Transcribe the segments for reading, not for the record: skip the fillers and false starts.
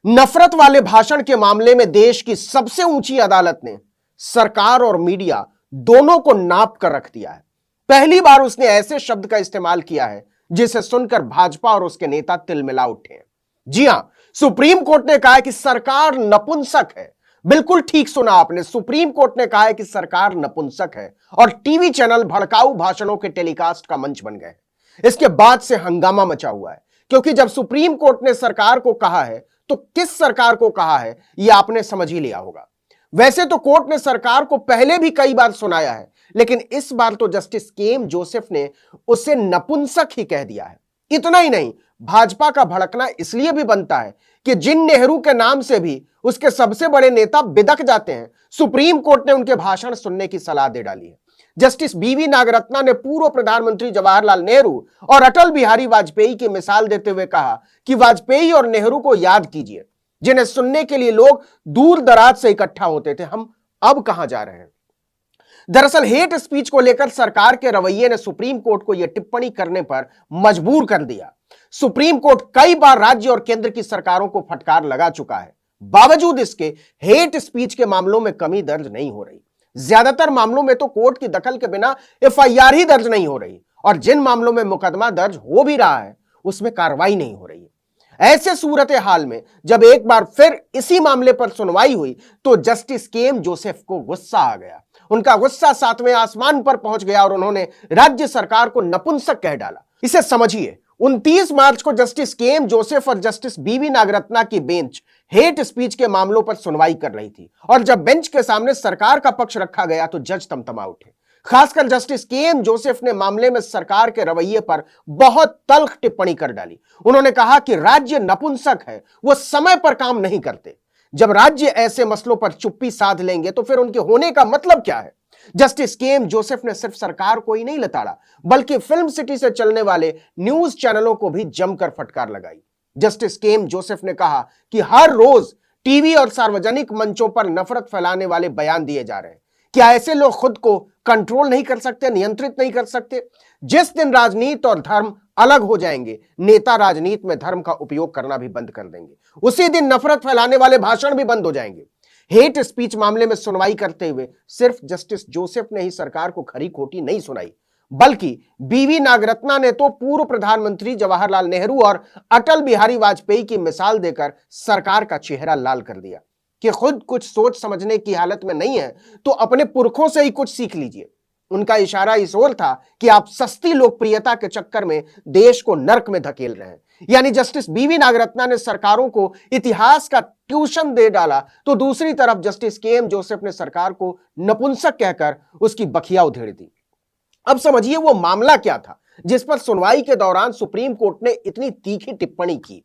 नफरत वाले भाषण के मामले में देश की सबसे ऊंची अदालत ने सरकार और मीडिया दोनों को नाप कर रख दिया है। पहली बार उसने ऐसे शब्द का इस्तेमाल किया है जिसे सुनकर भाजपा और उसके नेता तिलमिला उठे हैं। जी हां, सुप्रीम कोर्ट ने कहा है कि सरकार नपुंसक है। बिल्कुल ठीक सुना आपने, सुप्रीम कोर्ट ने कहा है कि सरकार नपुंसक है और टीवी चैनल भड़काऊ भाषणों के टेलीकास्ट का मंच बन गए। इसके बाद से हंगामा मचा हुआ है, क्योंकि जब सुप्रीम कोर्ट ने सरकार को कहा है तो किस सरकार को कहा है यह आपने समझ ही लिया होगा। वैसे तो कोर्ट ने सरकार को पहले भी कई बार सुनाया है, लेकिन इस बार तो जस्टिस के.एम. जोसेफ ने उसे नपुंसक ही कह दिया है। इतना ही नहीं, भाजपा का भड़कना इसलिए भी बनता है कि जिन नेहरू के नाम से भी उसके सबसे बड़े नेता बिदक जाते हैं, सुप्रीम कोर्ट ने उनके भाषण सुनने की सलाह दे डाली है। Justice BV. नागरत्ना ने पूर्व प्रधानमंत्री जवाहरलाल नेहरू और अटल बिहारी वाजपेयी की मिसाल देते हुए कहा कि वाजपेयी और नेहरू को याद कीजिए, जिन्हें सुनने के लिए लोग दूर दराज से इकट्ठा होते थे। हम अब कहां जा रहे हैं? दरअसल हेट स्पीच को लेकर सरकार के रवैये ने सुप्रीम कोर्ट को यह टिप्पणी करने पर मजबूर कर दिया। सुप्रीम कोर्ट कई बार राज्य और केंद्र की सरकारों को फटकार लगा चुका है, बावजूद इसके हेट स्पीच के मामलों में कमी दर्ज नहीं हो रही। ज्यादातर मामलों में तो कोर्ट की दखल के बिना एफआईआर ही दर्ज नहीं हो रही, और जिन मामलों में मुकदमा दर्ज हो भी रहा है उसमें कार्रवाई नहीं हो रही है। ऐसे सूरत हाल में जब एक बार फिर इसी मामले पर सुनवाई हुई तो जस्टिस के.एम. जोसेफ को गुस्सा आ गया। उनका गुस्सा सातवें आसमान पर पहुंच गया और उन्होंने राज्य सरकार को नपुंसक कह डाला। इसे समझिए, 29 मार्च को जस्टिस के.एम. जोसेफ और जस्टिस बी.वी. नागरत्ना की बेंच हेट स्पीच के मामलों पर सुनवाई कर रही थी, और जब बेंच के सामने सरकार का पक्ष रखा गया तो जज तमतमा उठे। खासकर जस्टिस के.एम. जोसेफ ने मामले में सरकार के रवैये पर बहुत तल्ख टिप्पणी कर डाली। उन्होंने कहा कि राज्य नपुंसक है, वो समय पर काम नहीं करते। जब राज्य ऐसे मसलों पर चुप्पी साध लेंगे तो फिर उनके होने का मतलब क्या है? Justice KM. जोसेफ ने सिर्फ सरकार को ही नहीं लताड़ा, बल्कि फिल्म सिटी से चलने वाले न्यूज चैनलों को भी जमकर फटकार लगाई। Justice KM. जोसेफ ने कहा कि हर रोज टीवी और सार्वजनिक मंचों पर नफरत फैलाने वाले बयान दिए जा रहे हैं। क्या ऐसे लोग खुद को कंट्रोल नहीं कर सकते, नियंत्रित नहीं कर सकते? जिस दिन राजनीति और धर्म अलग हो जाएंगे, नेता राजनीति में धर्म का उपयोग करना भी बंद कर देंगे। उसी दिन नफरत फैलाने वाले भाषण भी बंद हो जाएंगे। हेट स्पीच मामले में सुनवाई करते हुए सिर्फ जस्टिस जोसेफ ने ही सरकार को खरी खोटी नहीं सुनाई, बल्कि बी.वी. नागरत्ना ने तो पूर्व प्रधानमंत्री जवाहरलाल नेहरू और अटल बिहारी वाजपेयी की मिसाल देकर सरकार का चेहरा लाल कर दिया कि खुद कुछ सोच समझने की हालत में नहीं है तो अपने पुरखों से ही कुछ सीख लीजिए। उनका इशारा इस ओर था कि आप सस्ती लोकप्रियता के चक्कर में देश को नर्क में धकेल रहे हैं। यानी जस्टिस बी.वी. नागरत्ना ने सरकारों को इतिहास का ट्यूशन दे डाला, तो दूसरी तरफ जस्टिस के.एम. जोसेफ ने सरकार को नपुंसक कहकर उसकी बखिया उधेड़ दी। अब समझिए वो मामला क्या था जिस पर सुनवाई के दौरान सुप्रीम कोर्ट ने इतनी तीखी टिप्पणी की।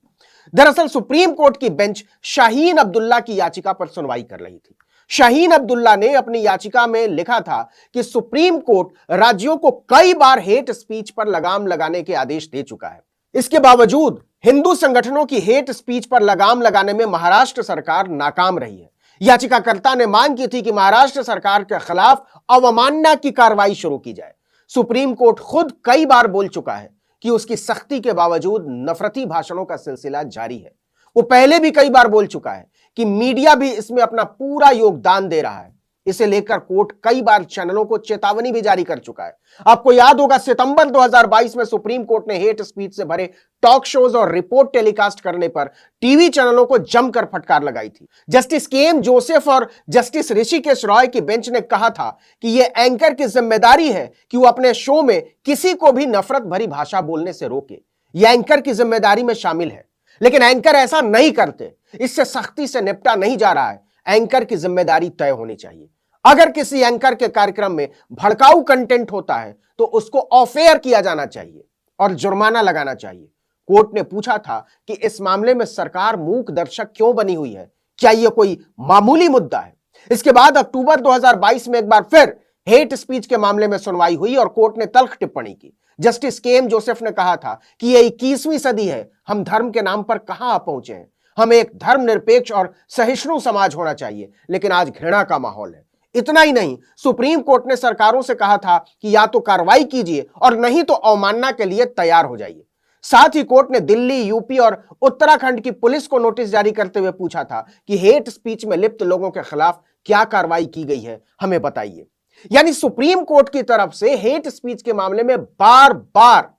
दरअसल सुप्रीम कोर्ट की बेंच शाहीन अब्दुल्ला की याचिका पर सुनवाई कर रही थी। शाहीन अब्दुल्ला ने अपनी याचिका में लिखा था कि सुप्रीम कोर्ट राज्यों को कई बार हेट स्पीच पर लगाम लगाने के आदेश दे चुका है। इसके बावजूद हिंदू संगठनों की हेट स्पीच पर लगाम लगाने में महाराष्ट्र सरकार नाकाम रही है। याचिकाकर्ता ने मांग की थी कि महाराष्ट्र सरकार के खिलाफ अवमानना की कार्रवाई शुरू की जाए। सुप्रीम कोर्ट खुद कई बार बोल चुका है कि उसकी सख्ती के बावजूद नफरती भाषणों का सिलसिला जारी है। वो पहले भी कई बार बोल चुका है कि मीडिया भी इसमें अपना पूरा योगदान दे रहा है। इसे लेकर कोर्ट कई बार चैनलों को चेतावनी भी जारी कर चुका है। आपको याद होगा, सितंबर 2022 में सुप्रीम कोर्ट ने हेट स्पीच से भरे टॉक शोज और रिपोर्ट टेलीकास्ट करने पर टीवी चैनलों को जमकर फटकार लगाई थी। Justice KM. जोसेफ और जस्टिस ऋषिकेश रॉय की बेंच ने कहा था कि यह एंकर की जिम्मेदारी है कि वो अपने शो में किसी को भी नफरत भरी भाषा बोलने से रोके। यह एंकर की जिम्मेदारी में शामिल है, लेकिन एंकर ऐसा नहीं करते। इससे सख्ती से निपटा नहीं जा रहा है। एंकर की जिम्मेदारी तय होनी चाहिए। अगर किसी एंकर के कार्यक्रम में भड़काऊ कंटेंट होता है तो उसको ऑफ एयर किया जाना चाहिए और जुर्माना लगाना चाहिए। कोर्ट ने पूछा था कि इस मामले में सरकार मूक दर्शक क्यों बनी हुई है? क्या यह कोई मामूली मुद्दा है? इसके बाद अक्टूबर 2022 में एक बार फिर हेट स्पीच के मामले में सुनवाई हुई और कोर्ट ने तल्ख टिप्पणी की। Justice KM. जोसेफ ने कहा था कि यह 21वीं सदी है, हम धर्म के नाम पर कहां पहुंचे हैं। हमें एक धर्मनिरपेक्ष और सहिष्णु समाज होना चाहिए, लेकिन आज घृणा का माहौल है। इतना ही नहीं, सुप्रीम कोर्ट ने सरकारों से कहा था कि या तो कार्रवाई कीजिए और नहीं तो अवमानना के लिए तैयार हो जाइए। साथ ही कोर्ट ने दिल्ली, यूपी और उत्तराखंड की पुलिस को नोटिस जारी करते हुए पूछा था कि हेट स्पीच में लिप्त लोगों के खिलाफ क्या कार्रवाई की गई है, हमें बताइए। यानी सुप्रीम कोर्ट की तरफ से हेट स्पीच के मामले में बार बार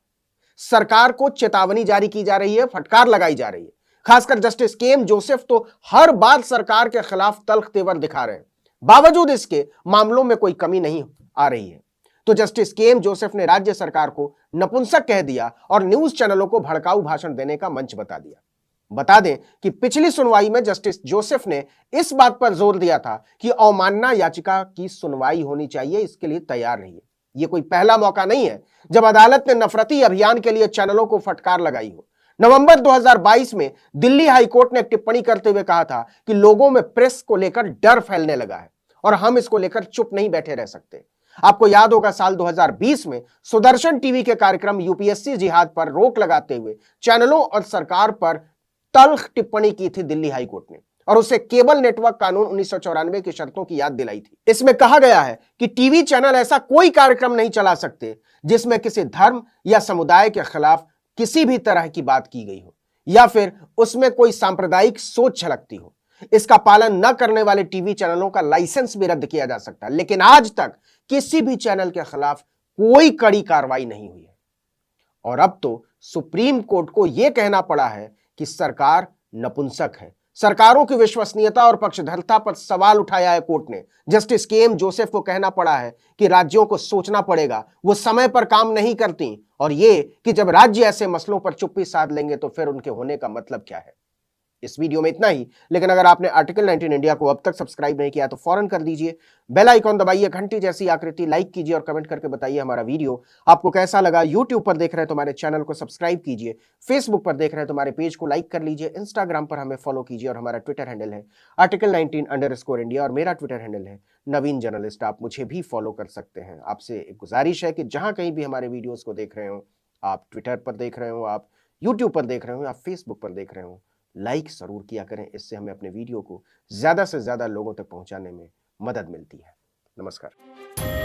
सरकार को चेतावनी जारी की जा रही है, फटकार लगाई जा रही है। खासकर जस्टिस के एम जोसेफ तो हर बार सरकार के खिलाफ तल्ख तेवर दिखा रहे हैं, बावजूद इसके मामलों में कोई कमी नहीं आ रही है। तो जस्टिस के एम जोसेफ ने राज्य सरकार को नपुंसक कह दिया और न्यूज चैनलों को भड़काऊ भाषण देने का मंच बता दिया। बता दें कि पिछली सुनवाई में जस्टिस जोसेफ ने इस बात पर जोर दिया था कि अवमानना याचिका की सुनवाई होनी चाहिए, इसके लिए तैयार रहिए। यह कोई पहला मौका नहीं है जब अदालत ने नफरती अभियान के लिए चैनलों को फटकार लगाई हो। नवंबर 2022 में दिल्ली हाईकोर्ट ने एक टिप्पणी करते हुए कहा था कि लोगों में प्रेस को लेकर डर फैलने लगा है और हम इसको लेकर चुप नहीं बैठे रह सकते। आपको याद होगा साल 2020 में सुदर्शन टीवी के कार्यक्रम यूपीएससी जिहाद पर रोक लगाते हुए चैनलों और सरकार पर तल्ख टिप्पणी की थी दिल्ली हाईकोर्ट ने, और उसे केबल नेटवर्क कानून 1994 की शर्तों की याद दिलाई थी। इसमें कहा गया है कि टीवी चैनल ऐसा कोई कार्यक्रम नहीं चला सकते जिसमें किसी धर्म या समुदाय के खिलाफ किसी भी तरह की बात की गई हो या फिर उसमें कोई सांप्रदायिक सोच झलकती हो। इसका पालन न करने वाले टीवी चैनलों का लाइसेंस भी रद्द किया जा सकता है, लेकिन आज तक किसी भी चैनल के खिलाफ कोई कड़ी कार्रवाई नहीं हुई है। और अब तो सुप्रीम कोर्ट को यह कहना पड़ा है कि सरकार नपुंसक है। सरकारों की विश्वसनीयता और पक्षधरता पर सवाल उठाया है कोर्ट ने। जस्टिस के एम जोसेफ को कहना पड़ा है कि राज्यों को सोचना पड़ेगा, वो समय पर काम नहीं करती, और ये कि जब राज्य ऐसे मसलों पर चुप्पी साध लेंगे तो फिर उनके होने का मतलब क्या है। इस वीडियो में इतना ही, लेकिन अगर आपने आर्टिकल 19 इंडिया को अब तक सब्सक्राइब नहीं किया तो फौरन कर दीजिए, बेल आइकॉन दबाइए, घंटी जैसी आकृति लाइक कीजिए और कमेंट करके बताइए हमारा वीडियो आपको कैसा लगा। यूट्यूब पर देख रहे हैं तो हमारे चैनल को सब्सक्राइब कीजिए, फेसबुक पर देख रहे हैं तो हमारे पेज को लाइक कर लीजिए, इंस्टाग्राम पर हमें फॉलो कीजिए और हमारा ट्विटर हैंडल है article19_India और मेरा ट्विटर हैंडल है नवीन जर्नलिस्ट। आप मुझे भी फॉलो कर सकते हैं। आपसे एक गुजारिश है कि जहां कहीं भी हमारे वीडियोस को देख रहे हो, आप ट्विटर पर देख रहे हो, आप यूट्यूब पर देख रहे हो, आप फेसबुक पर देख रहे हो, लाइक जरूर किया करें। इससे हमें अपने वीडियो को ज्यादा से ज्यादा लोगों तक पहुंचाने में मदद मिलती है। नमस्कार।